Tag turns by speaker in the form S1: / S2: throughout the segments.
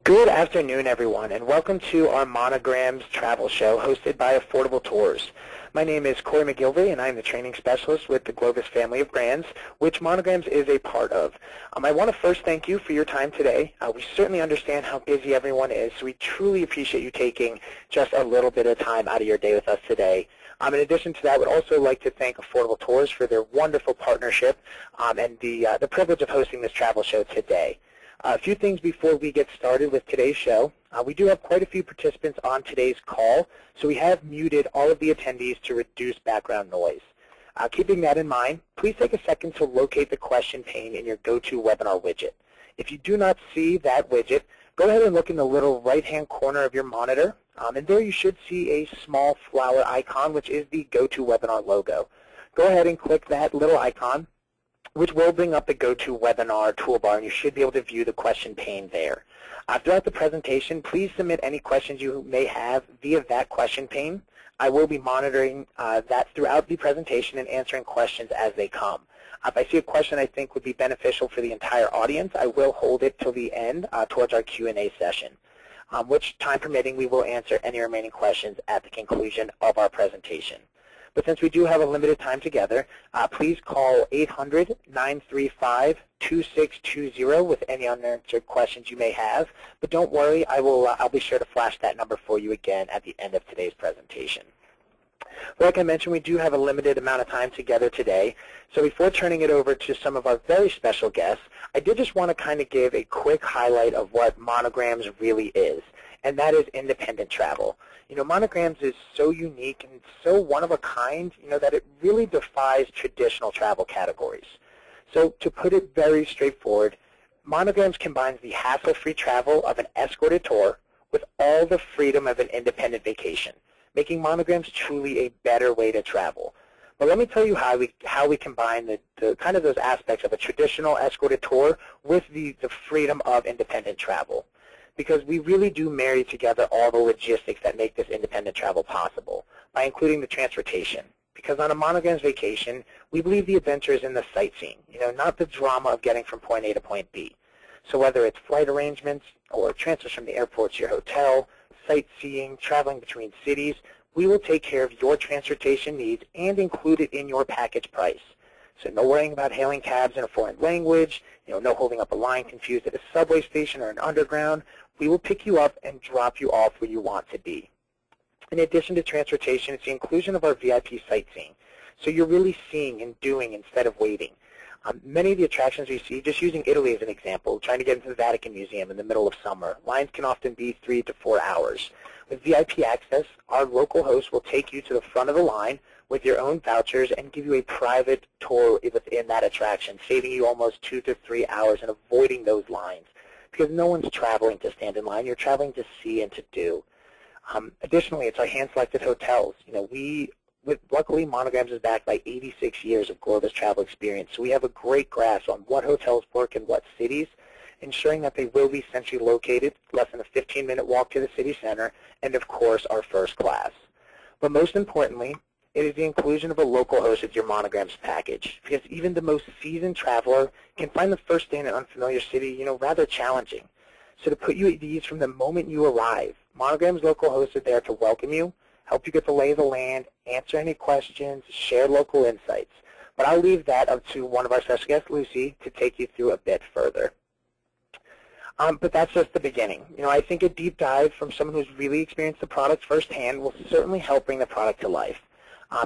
S1: Good afternoon, everyone, and welcome to our Monograms travel show hosted by Affordable Tours. My name is Corey McGilvey, and I'm the training specialist with the Globus family of brands, which Monograms is a part of. I want to first thank you for your time today. We certainly understand how busy everyone is, so we truly appreciate you taking just a little bit of time out of your day with us today. In addition to that, I would also like to thank Affordable Tours for their wonderful partnership and the privilege of hosting this travel show today. A few things before we get started with today's show. We do have quite a few participants on today's call, so we have muted all of the attendees to reduce background noise. Keeping that in mind, please take a second to locate the question pane in your GoToWebinar widget. If you do not see that widget, go ahead and look in the little right-hand corner of your monitor, and there you should see a small flower icon, which is the GoToWebinar logo. Go ahead and click that little icon, which will bring up the GoToWebinar toolbar, and you should be able to view the question pane there. Throughout the presentation, please submit any questions you may have via that question pane. I will be monitoring that throughout the presentation and answering questions as they come. If I see a question I think would be beneficial for the entire audience, I will hold it till the end towards our Q&A session, which, time permitting, we will answer any remaining questions at the conclusion of our presentation. But since we do have a limited time together, please call 800-935-2620 with any unanswered questions you may have. But don't worry, I'll be sure to flash that number for you again at the end of today's presentation. Like I mentioned, we do have a limited amount of time together today. So before turning it over to some of our very special guests, I did just want to kind of give a quick highlight of what Monograms really is, and that is independent travel. Monograms is so unique and so one of a kind, that it really defies traditional travel categories. So to put it very straightforward, Monograms combines the hassle-free travel of an escorted tour with all the freedom of an independent vacation, making Monograms truly a better way to travel. But let me tell you how we combine the kind of those aspects of a traditional escorted tour with the freedom of independent travel, because we really do marry together all the logistics that make this independent travel possible by including the transportation. Because on a Monograms vacation, we believe the adventure is in the sightseeing, not the drama of getting from point A to point B. So whether it's flight arrangements or transfers from the airport to your hotel, sightseeing, traveling between cities, we will take care of your transportation needs and include it in your package price. So no worrying about hailing cabs in a foreign language, no holding up a line confused at a subway station or an underground. We will pick you up and drop you off where you want to be. In addition to transportation, it's the inclusion of our VIP sightseeing. So you're really seeing and doing instead of waiting. Many of the attractions we see, just using Italy as an example, trying to get into the Vatican Museum in the middle of summer, lines can often be 3 to 4 hours. With VIP access, our local host will take you to the front of the line with your own vouchers and give you a private tour within that attraction, saving you almost 2 to 3 hours and avoiding those lines. Because no one's traveling to stand in line. You're traveling to see and to do. Additionally, it's our hand-selected hotels. Luckily, Monograms is backed by 86 years of Globus travel experience, so we have a great grasp on what hotels work in what cities, ensuring that they will be centrally located, less than a 15-minute walk to the city center, and, of course, our first class. But most importantly, it is the inclusion of a local host with your Monograms package, because even the most seasoned traveler can find the first day in an unfamiliar city, rather challenging. So to put you at ease from the moment you arrive, Monograms local hosts are there to welcome you, help you get the lay of the land, answer any questions, share local insights. But I'll leave that up to one of our special guests, Lucy, to take you through a bit further. But that's just the beginning. I think a deep dive from someone who's really experienced the product firsthand will certainly help bring the product to life.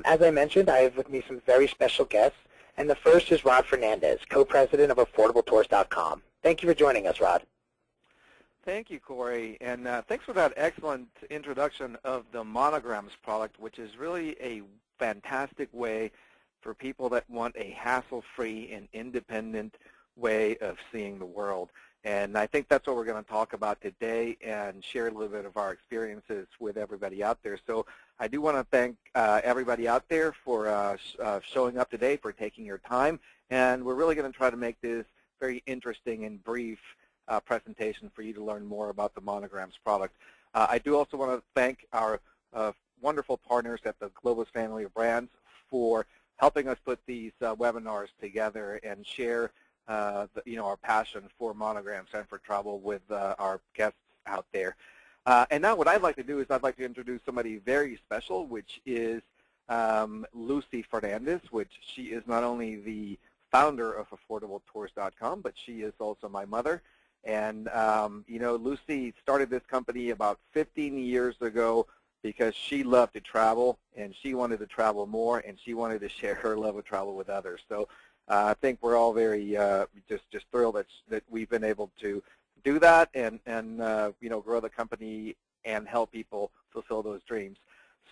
S1: As I mentioned, I have with me some very special guests, and the first is Rod Fernandez, co-president of AffordableTours.com. Thank you for joining us, Rod.
S2: Thank you, Corey, and thanks for that excellent introduction of the Monograms product, which is really a fantastic way for people that want a hassle-free and independent way of seeing the world. And I think that's what we're going to talk about today and share a little bit of our experiences with everybody out there. So I do want to thank everybody out there for showing up today, for taking your time. And we're really going to try to make this very interesting and brief presentation for you to learn more about the Monograms product. I do also want to thank our wonderful partners at the Globus family of brands for helping us put these webinars together and share our passion for Monograms and for travel with our guests out there. And now what I'd like to do is I'd like to introduce somebody very special, which is Lucy Fernandez, which she is not only the founder of AffordableTours.com, but she is also my mother. And, you know, Lucy started this company about 15 years ago because she loved to travel, and she wanted to travel more, and she wanted to share her love of travel with others. So I think we're all very just thrilled that we've been able to do that and you know, grow the company and help people fulfill those dreams.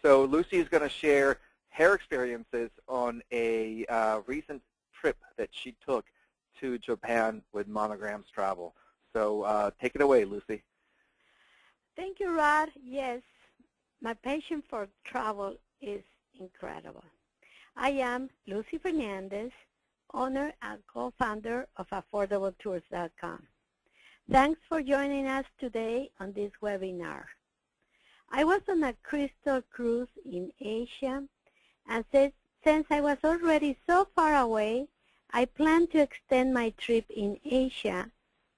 S2: So Lucy is going to share her experiences on a recent trip that she took to Japan with Monograms Travel. So take it away, Lucy.
S3: Thank you, Rod. Yes, my passion for travel is incredible. I am Lucy Fernandez, owner and co-founder of AffordableTours.com. Thanks for joining us today on this webinar. I was on a crystal cruise in Asia, and since I was already so far away, I planned to extend my trip in Asia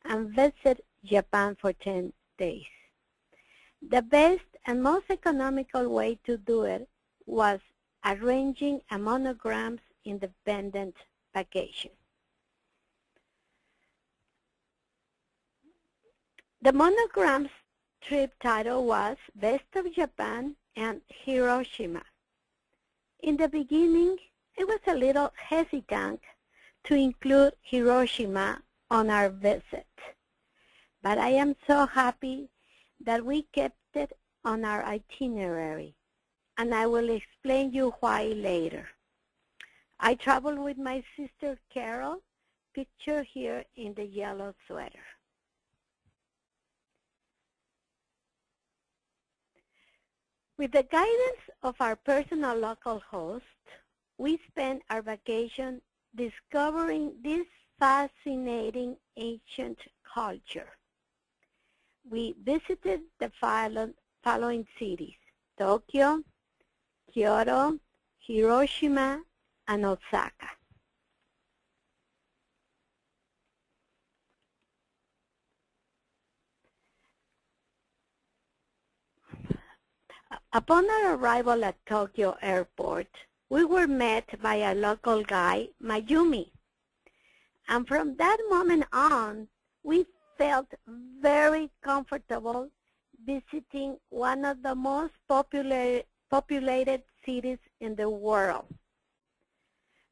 S3: and visit Japan for 10 days. The best and most economical way to do it was arranging a Monograms independent vacation. The Monograms trip title was Best of Japan and Hiroshima. In the beginning, I was a little hesitant to include Hiroshima on our visit, but I am so happy that we kept it on our itinerary, and I will explain you why later. I traveled with my sister Carol, pictured here in the yellow sweater. With the guidance of our personal local host, we spent our vacation discovering this fascinating ancient culture. We visited the following cities: Tokyo, Kyoto, Hiroshima, and Osaka. Upon our arrival at Tokyo Airport, we were met by a local guide, Mayumi. And from that moment on, we felt very comfortable visiting one of the most populated cities in the world.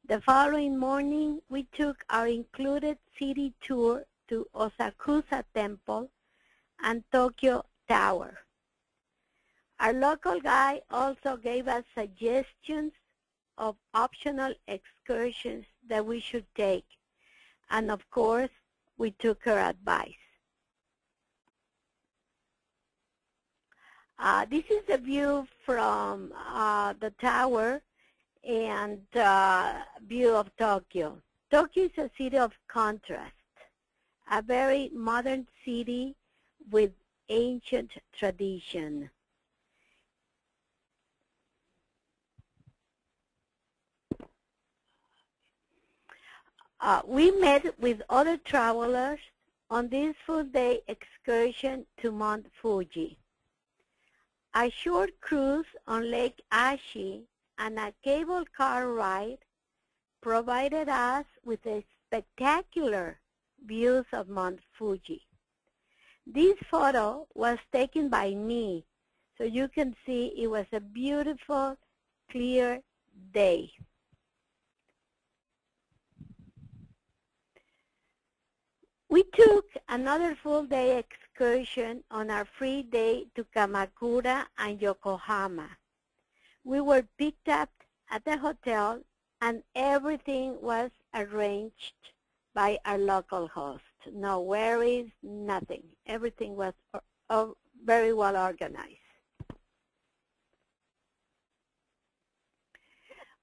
S3: The following morning, we took our included city tour to Asakusa Temple and Tokyo Tower. Our local guide also gave us suggestions of optional excursions that we should take, and of course, we took her advice. This is the view from the tower and view of Tokyo. Tokyo is a city of contrast, a very modern city with ancient tradition. We met with other travelers on this full-day excursion to Mount Fuji. A short cruise on Lake Ashi and a cable car ride provided us with a spectacular views of Mount Fuji. This photo was taken by me, so you can see it was a beautiful, clear day. We took another full-day excursion on our free day to Kamakura and Yokohama. We were picked up at the hotel, and everything was arranged by our local host. No worries, nothing. Everything was very well organized.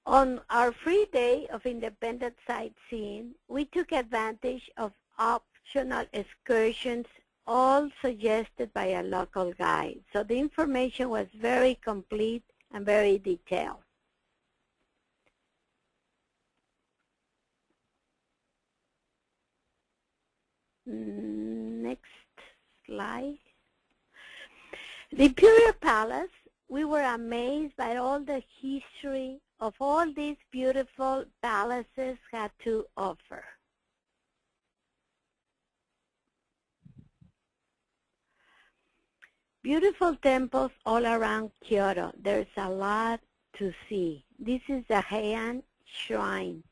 S3: On our free day of independent sightseeing, we took advantage of optional excursions, all suggested by a local guide. So the information was very complete and very detailed. Next slide. The Imperial Palace, we were amazed by all the history of all these beautiful palaces had to offer. Beautiful temples all around Kyoto. There's a lot to see. This is the Heian Shrine.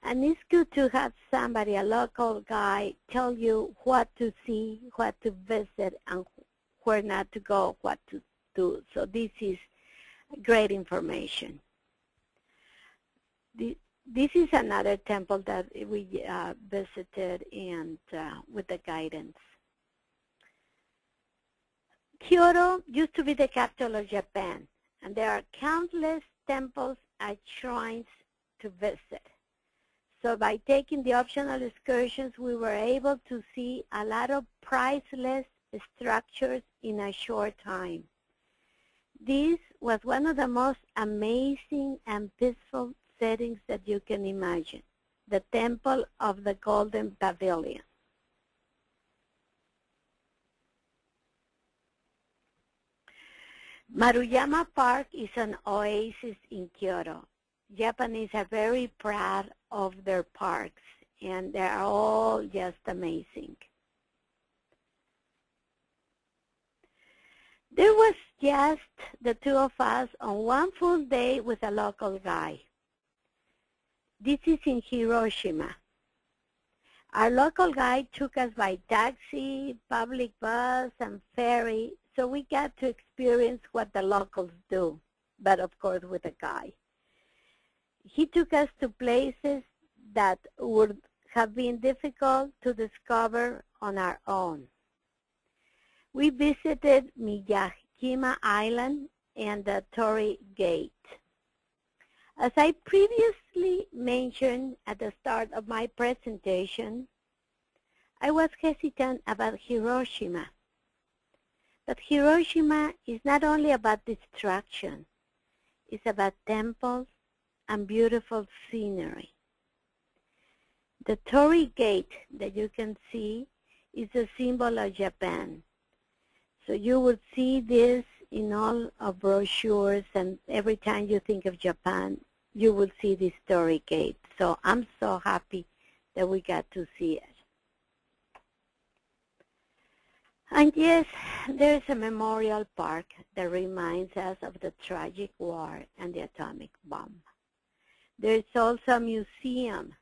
S3: And it's good to have somebody, a local guy, tell you what to see, what to visit, and where not to go, what to do. So this is great information. This is another temple that we visited and with the guidance. Kyoto used to be the capital of Japan, and there are countless temples and shrines to visit. So by taking the optional excursions, we were able to see a lot of priceless structures in a short time. This was one of the most amazing and peaceful settings that you can imagine, the Temple of the Golden Pavilion. Maruyama Park is an oasis in Kyoto. Japanese are very proud of their parks, and they are all just amazing. There was just the two of us on one full day with a local guy. This is in Hiroshima. Our local guide took us by taxi, public bus, and ferry, so we got to experience what the locals do, but of course with a guide. He took us to places that would have been difficult to discover on our own. We visited Miyajima Island and the Torii Gate. As I previously mentioned at the start of my presentation, I was hesitant about Hiroshima. But Hiroshima is not only about destruction, it's about temples and beautiful scenery. The Torii Gate that you can see is a symbol of Japan. So you will see this in all of brochures, and every time you think of Japan, you will see this Torii Gate. So I'm so happy that we got to see it. And yes, there's a memorial park that reminds us of the tragic war and the atomic bomb. There's also a museum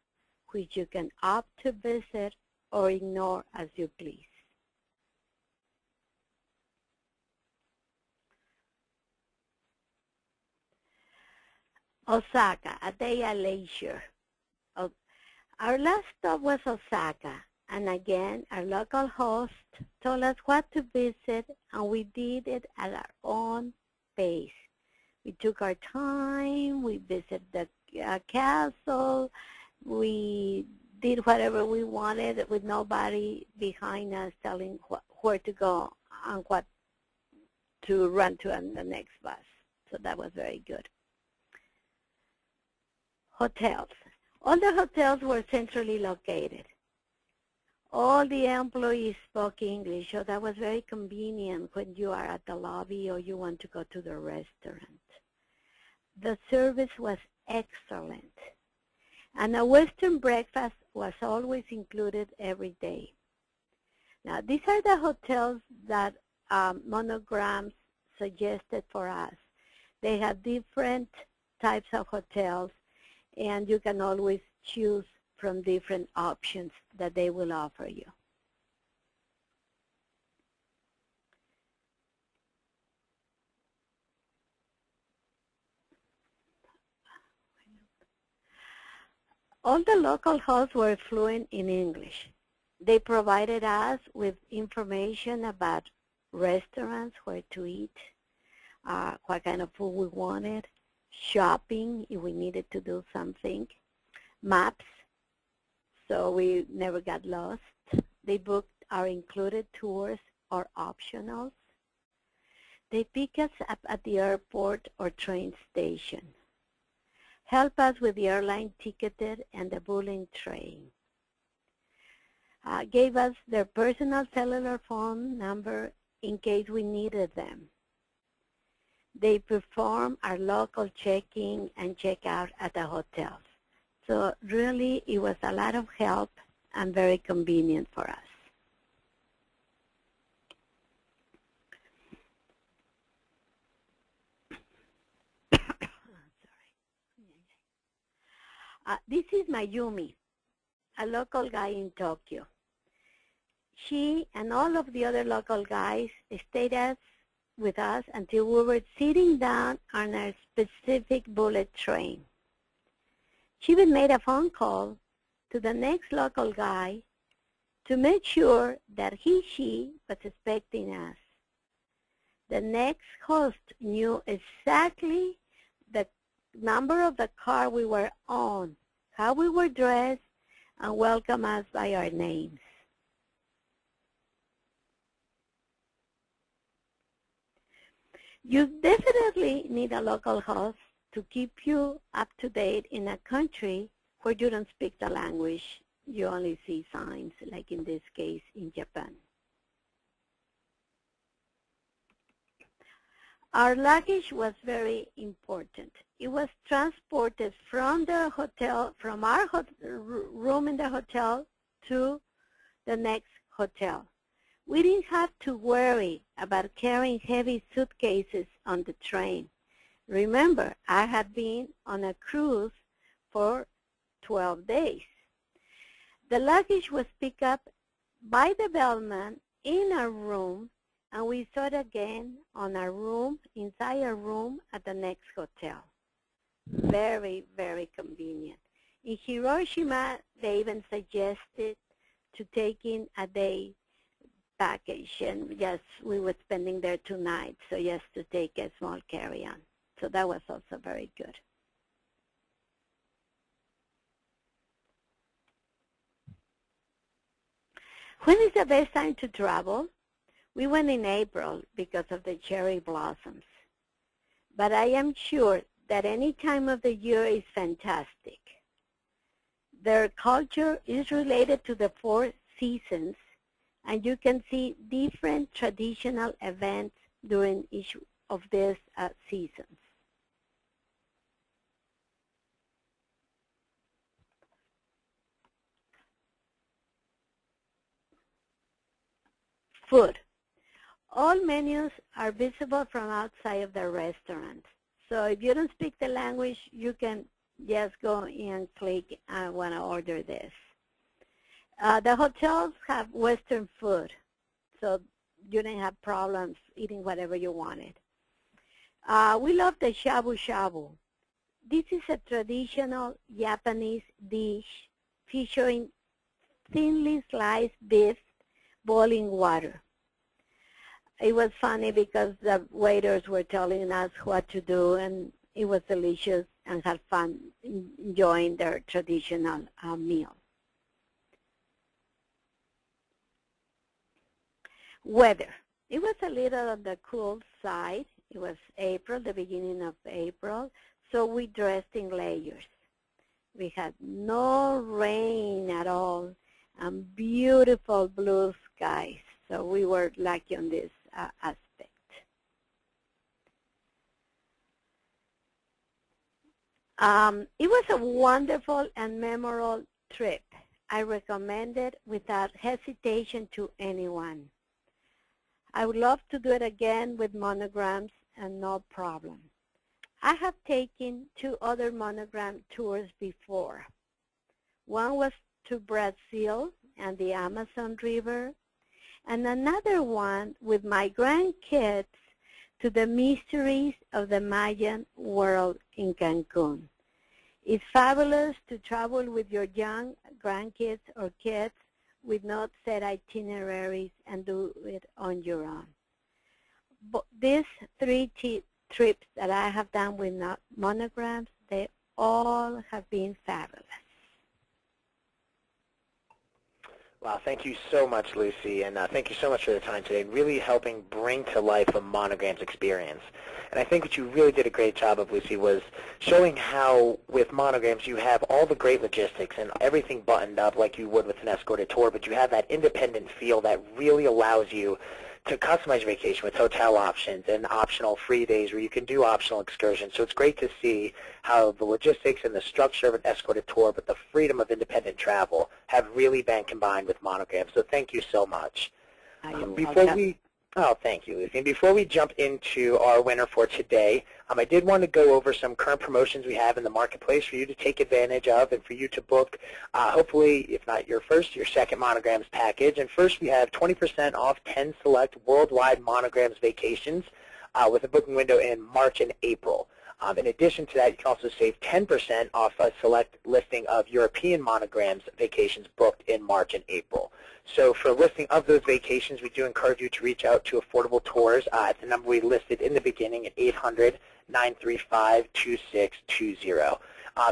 S3: which you can opt to visit or ignore as you please. Osaka, a day at leisure. Our last stop was Osaka, and again, our local host told us what to visit, and we did it at our own pace. We took our time, we visited the castle, we did whatever we wanted with nobody behind us telling where to go and what to run to on the next bus. So that was very good. Hotels. All the hotels were centrally located. All the employees spoke English, so that was very convenient when you are at the lobby or you want to go to the restaurant. The service was excellent, and a Western breakfast was always included every day. Now, these are the hotels that Monograms suggested for us. They have different types of hotels, and you can always choose from different options that they will offer you. All the local hosts were fluent in English. They provided us with information about restaurants, where to eat, what kind of food we wanted, shopping if we needed to do something, maps, so we never got lost. They booked our included tours or optionals. They pick us up at the airport or train station, help us with the airline ticketed and the bulletin train, gave us their personal cellular phone number in case we needed them. They perform our local check-in and check-out at the hotels. So really, it was a lot of help and very convenient for us. This is Mayumi, a local guy in Tokyo. She and all of the other local guys stayed with us until we were sitting down on a specific bullet train. She even made a phone call to the next local guy to make sure that she was expecting us. The next host knew exactly the number of the car we were on, how we were dressed, and welcomed us by our names. You definitely need a local host to keep you up to date in a country where you don't speak the language. You only see signs, like in this case in Japan. Our luggage was very important. It was transported from the hotel, from our room in the hotel to the next hotel. We didn't have to worry about carrying heavy suitcases on the train. Remember, I had been on a cruise for 12 days. The luggage was picked up by the bellman in our room, and we saw it again on our room, inside our room at the next hotel. Very, very convenient. In Hiroshima, they even suggested to taking a day package, and yes, we were spending there 2 nights, so just to take a small carry-on. So that was also very good. When is the best time to travel? We went in April because of the cherry blossoms. But I am sure that any time of the year is fantastic. Their culture is related to the 4 seasons, and you can see different traditional events during each of these seasons. Food. All menus are visible from outside of the restaurant. So if you don't speak the language, you can just go in and click, I want to order this. The hotels have Western food, so you didn't have problems eating whatever you wanted. We love the shabu shabu. This is a traditional Japanese dish featuring thinly sliced beef boiling water. It was funny because the waiters were telling us what to do, and it was delicious and had fun enjoying their traditional meal. Weather. It was a little on the cool side. It was April, the beginning of April, so we dressed in layers. We had no rain at all and beautiful blue skies, so we were lucky on this aspect. It was a wonderful and memorable trip. I recommend it without hesitation to anyone. I would love to do it again with Monograms and no problem. I have taken 2 other Monogram tours before. One was to Brazil and the Amazon River, and another one with my grandkids to the mysteries of the Mayan world in Cancun. It's fabulous to travel with your young grandkids or kids with not set itineraries and do it on your own. But these 3 trips that I have done with Monograms, they all have been fabulous.
S1: Wow, thank you so much, Lucy, and thank you so much for the time today, really helping bring to life a Monograms experience. And I think what you really did a great job of, Lucy, was showing how with Monograms you have all the great logistics and everything buttoned up like you would with an escorted tour, but you have that independent feel that really allows you to customize your vacation with hotel options and optional free days where you can do optional excursions. So it's great to see how the logistics and the structure of an escorted tour, but the freedom of independent travel have really been combined with Monograms. So thank you so much. Thank you, Lucy. And before we jump into our winner for today, I did want to go over some current promotions we have in the marketplace for you to take advantage of and for you to book, hopefully, if not your first, your second Monograms package. And first, we have 20% off 10 select worldwide Monograms vacations with a booking window in March and April. In addition to that, you can also save 10% off a select listing of European Monograms vacations booked in March and April. So for a listing of those vacations, we do encourage you to reach out to Affordable Tours at the number we listed in the beginning at 800-935-2620.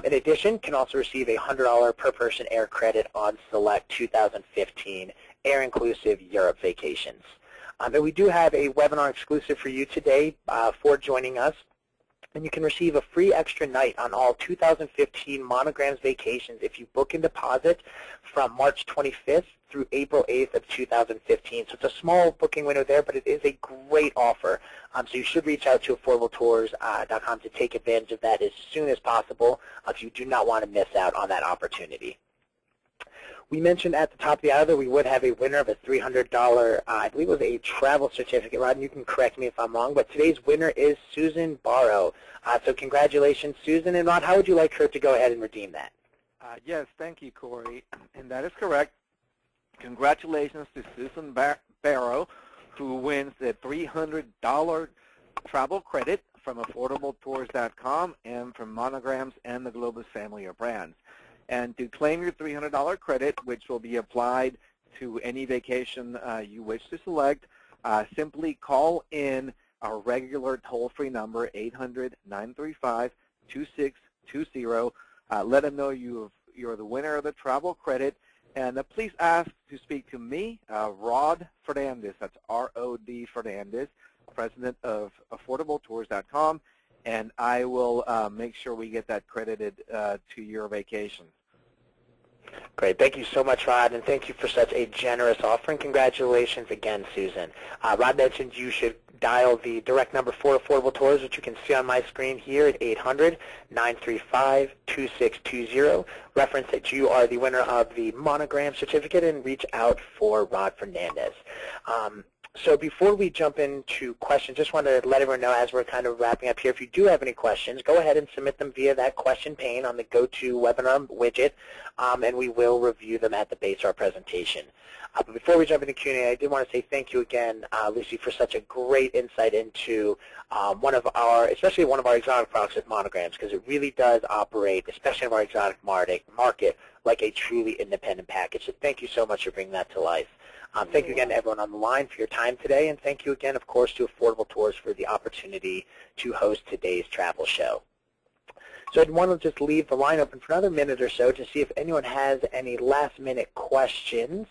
S1: In addition, you can also receive a $100 per person air credit on select 2015 air-inclusive Europe vacations. And we do have a webinar exclusive for you today for joining us. And you can receive a free extra night on all 2015 Monograms vacations if you book and deposit from March 25th through April 8th of 2015. So it's a small booking window there, but it is a great offer. So you should reach out to AffordableTours.com to take advantage of that as soon as possible if you do not want to miss out on that opportunity. We mentioned at the top of the hour that we would have a winner of a $300, I believe it was a travel certificate. Rod, you can correct me if I'm wrong, but today's winner is Susan Barrow. So congratulations, Susan. And Rod, how would you like her to go ahead and redeem that?
S2: Yes, thank you, Corey. And that is correct. Congratulations to Susan Barrow, who wins the $300 travel credit from AffordableTours.com and from Monograms and the Globus family of brands. And to claim your $300 credit, which will be applied to any vacation you wish to select, simply call in our regular toll-free number, 800-935-2620. Let them know you're the winner of the travel credit. And please ask to speak to me, Rod Fernandez. That's R-O-D Fernandez, president of AffordableTours.com. And I will make sure we get that credited to your vacation.
S1: Great. Thank you so much, Rod, and thank you for such a generous offer, and congratulations again, Susan. Rod mentioned you should dial the direct number for Affordable Tours, which you can see on my screen here at 800-935-2620. Reference that you are the winner of the Monogram certificate and reach out for Rod Fernandez. So before we jump into questions, just want to let everyone know as we're kind of wrapping up here, if you do have any questions, go ahead and submit them via that question pane on the GoToWebinar widget, and we will review them at the base of our presentation. But before we jump into Q&A, I did want to say thank you again, Lucy, for such a great insight into especially one of our exotic products with Monograms, because it really does operate, especially in our exotic market, like a truly independent package. So thank you so much for bringing that to life. Thank you again to everyone on the line for your time today, and thank you again, of course, to Affordable Tours for the opportunity to host today's travel show. So I'd want to just leave the line open for another minute or so to see if anyone has any last-minute questions.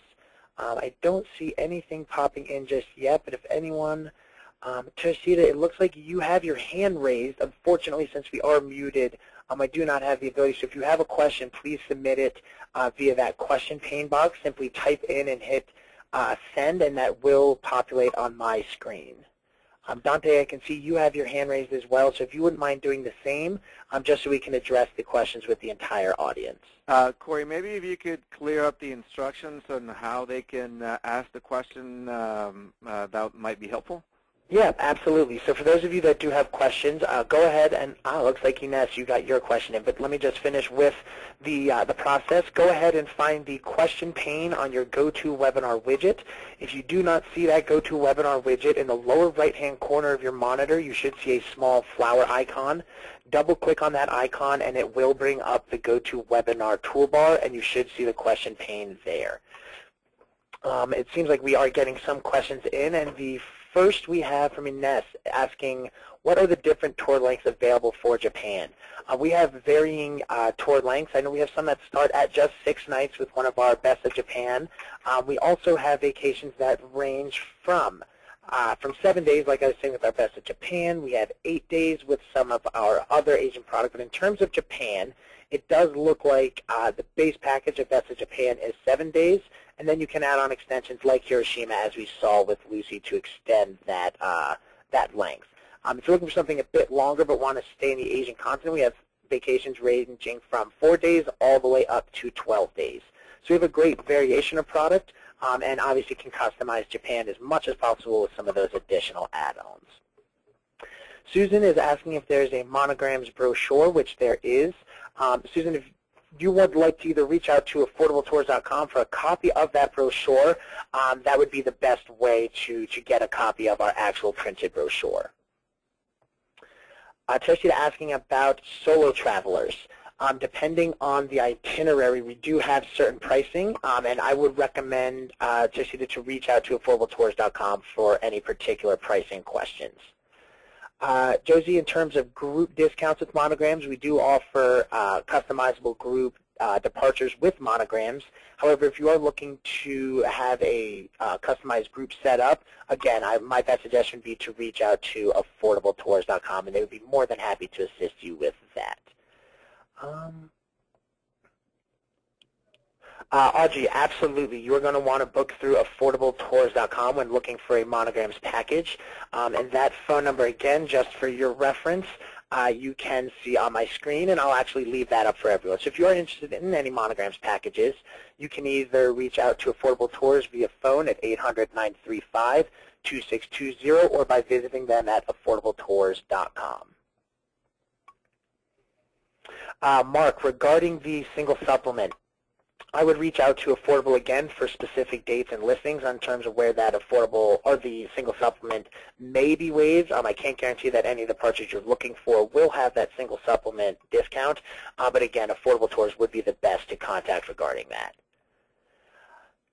S1: I don't see anything popping in just yet, but if anyone, Teresita, it looks like you have your hand raised. Unfortunately, since we are muted, I do not have the ability. So if you have a question, please submit it via that question pane box. Simply type in and hit send, and that will populate on my screen. Dante, I can see you have your hand raised as well, so if you wouldn't mind doing the same, just so we can address the questions with the entire audience.
S2: Corey, maybe if you could clear up the instructions on how they can ask the question, that might be helpful.
S1: Yeah, absolutely. So for those of you that do have questions, go ahead and, looks like Ines, you got your question in, but let me just finish with the process. Go ahead and find the question pane on your GoToWebinar widget. If you do not see that GoToWebinar widget, in the lower right-hand corner of your monitor, you should see a small flower icon. Double-click on that icon, and it will bring up the GoToWebinar toolbar, and you should see the question pane there. It seems like we are getting some questions in, and the first we have from Ines asking, what are the different tour lengths available for Japan? We have varying tour lengths. I know we have some that start at just 6 nights with one of our Best of Japan. We also have vacations that range from 7 days, like I was saying, with our Best of Japan. We have 8 days with some of our other Asian products. But in terms of Japan, It does look like the base package, if that's to Japan, is 7 days, and then you can add on extensions like Hiroshima, as we saw with Lucy, to extend that, that length. If you're looking for something a bit longer but want to stay in the Asian continent, we have vacations ranging from 4 days all the way up to 12 days. So we have a great variation of product, and obviously can customize Japan as much as possible with some of those additional add-ons. Susan is asking if there's a Monograms brochure, which there is. Susan, if you would like to either reach out to AffordableTours.com for a copy of that brochure, that would be the best way to get a copy of our actual printed brochure. Trishita asking about solo travelers. Depending on the itinerary, we do have certain pricing, and I would recommend Trishita to reach out to AffordableTours.com for any particular pricing questions. Josie, in terms of group discounts with Monograms, we do offer customizable group departures with Monograms. However, if you are looking to have a customized group set up, again, my best suggestion would be to reach out to AffordableTours.com, and they would be more than happy to assist you with that. Audrey, absolutely. You are going to want to book through AffordableTours.com when looking for a Monograms package. And that phone number, again, just for your reference, you can see on my screen, and I'll actually leave that up for everyone. So if you are interested in any Monograms packages, you can either reach out to Affordable Tours via phone at 800-935-2620 or by visiting them at AffordableTours.com. Mark, regarding the single supplement, I would reach out to Affordable again for specific dates and listings in terms of where that affordable or the single supplement may be waived. I can't guarantee that any of the departures you're looking for will have that single supplement discount, but again, Affordable Tours would be the best to contact regarding that.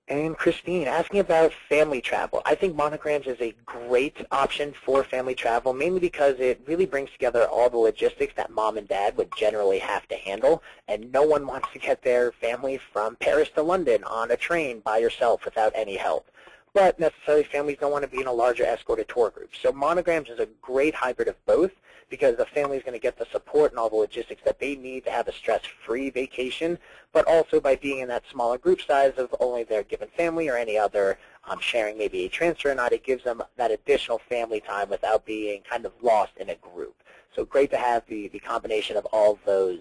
S1: And Christine, asking about family travel. I think Monograms is a great option for family travel, mainly because it really brings together all the logistics that mom and dad would generally have to handle, and no one wants to get their family from Paris to London on a train by yourself without any help. But necessarily families don't want to be in a larger escorted tour group. So Monograms is a great hybrid of both, because the family is going to get the support and all the logistics that they need to have a stress-free vacation, but also by being in that smaller group size of only their given family or any other sharing maybe a transfer or not, it gives them that additional family time without being kind of lost in a group. So great to have the combination of all of those,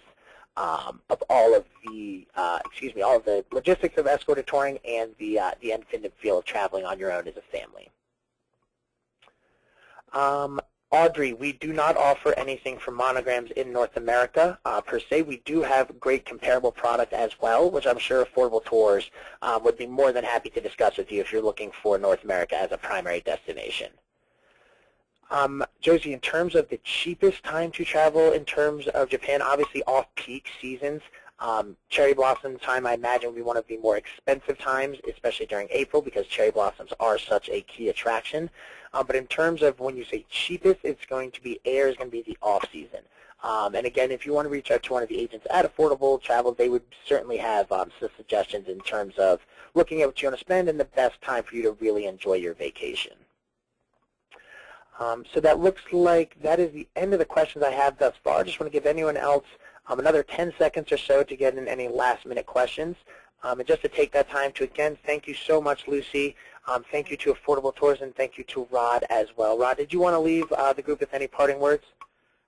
S1: all of the logistics of escorted touring and the independent feel of traveling on your own as a family. Audrey, we do not offer anything from Monograms in North America per se. We do have great comparable product as well, which I'm sure Affordable Tours would be more than happy to discuss with you if you're looking for North America as a primary destination. Josie, in terms of the cheapest time to travel in terms of Japan, obviously off-peak seasons, cherry blossom time, I imagine, would be one of the more expensive times, especially during April, because cherry blossoms are such a key attraction. But in terms of when you say cheapest, it's going to be air is going to be the off-season. And again, if you want to reach out to one of the agents at Affordable Travel, they would certainly have some suggestions in terms of looking at what you want to spend and the best time for you to really enjoy your vacation. So that looks like that is the end of the questions I have thus far. I just want to give anyone else another 10 seconds or so to get in any last-minute questions. And just to take that time to, again, thank you so much, Lucy. Thank you to Affordable Tours, and thank you to Rod as well. Rod, did you want to leave the group with any parting words?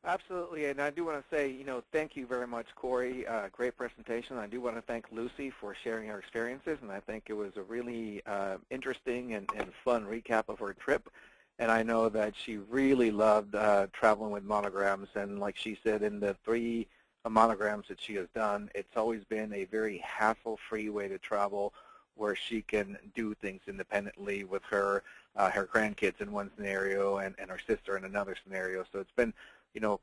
S2: Absolutely, and I do want to say, thank you very much, Corey. Great presentation. I do want to thank Lucy for sharing her experiences, and I think it was a really interesting and fun recap of her trip. And I know that she really loved traveling with Monograms, and like she said, in the 3 Monograms that she has done, it's always been a very hassle-free way to travel, where she can do things independently with her grandkids in one scenario and her sister in another scenario. So it's been,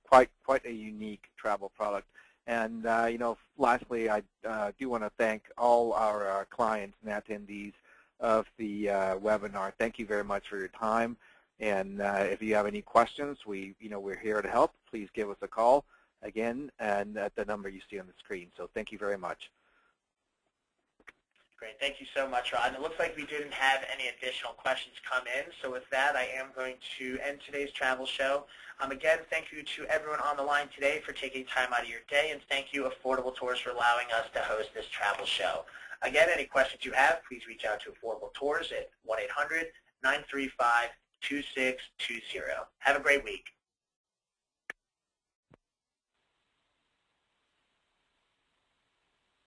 S2: quite a unique travel product. And lastly, I do want to thank all our clients and attendees of the webinar. Thank you very much for your time. And if you have any questions, we're here to help. Please give us a call again, and at the number you see on the screen. So thank you very much.
S1: Great. Thank you so much, Rod. And it looks like we didn't have any additional questions come in. So with that, I am going to end today's travel show. Again, thank you to everyone on the line today for taking time out of your day, and thank you, Affordable Tours, for allowing us to host this travel show. Again, any questions you have, please reach out to Affordable Tours at 1-800-935-2620. Have a great week.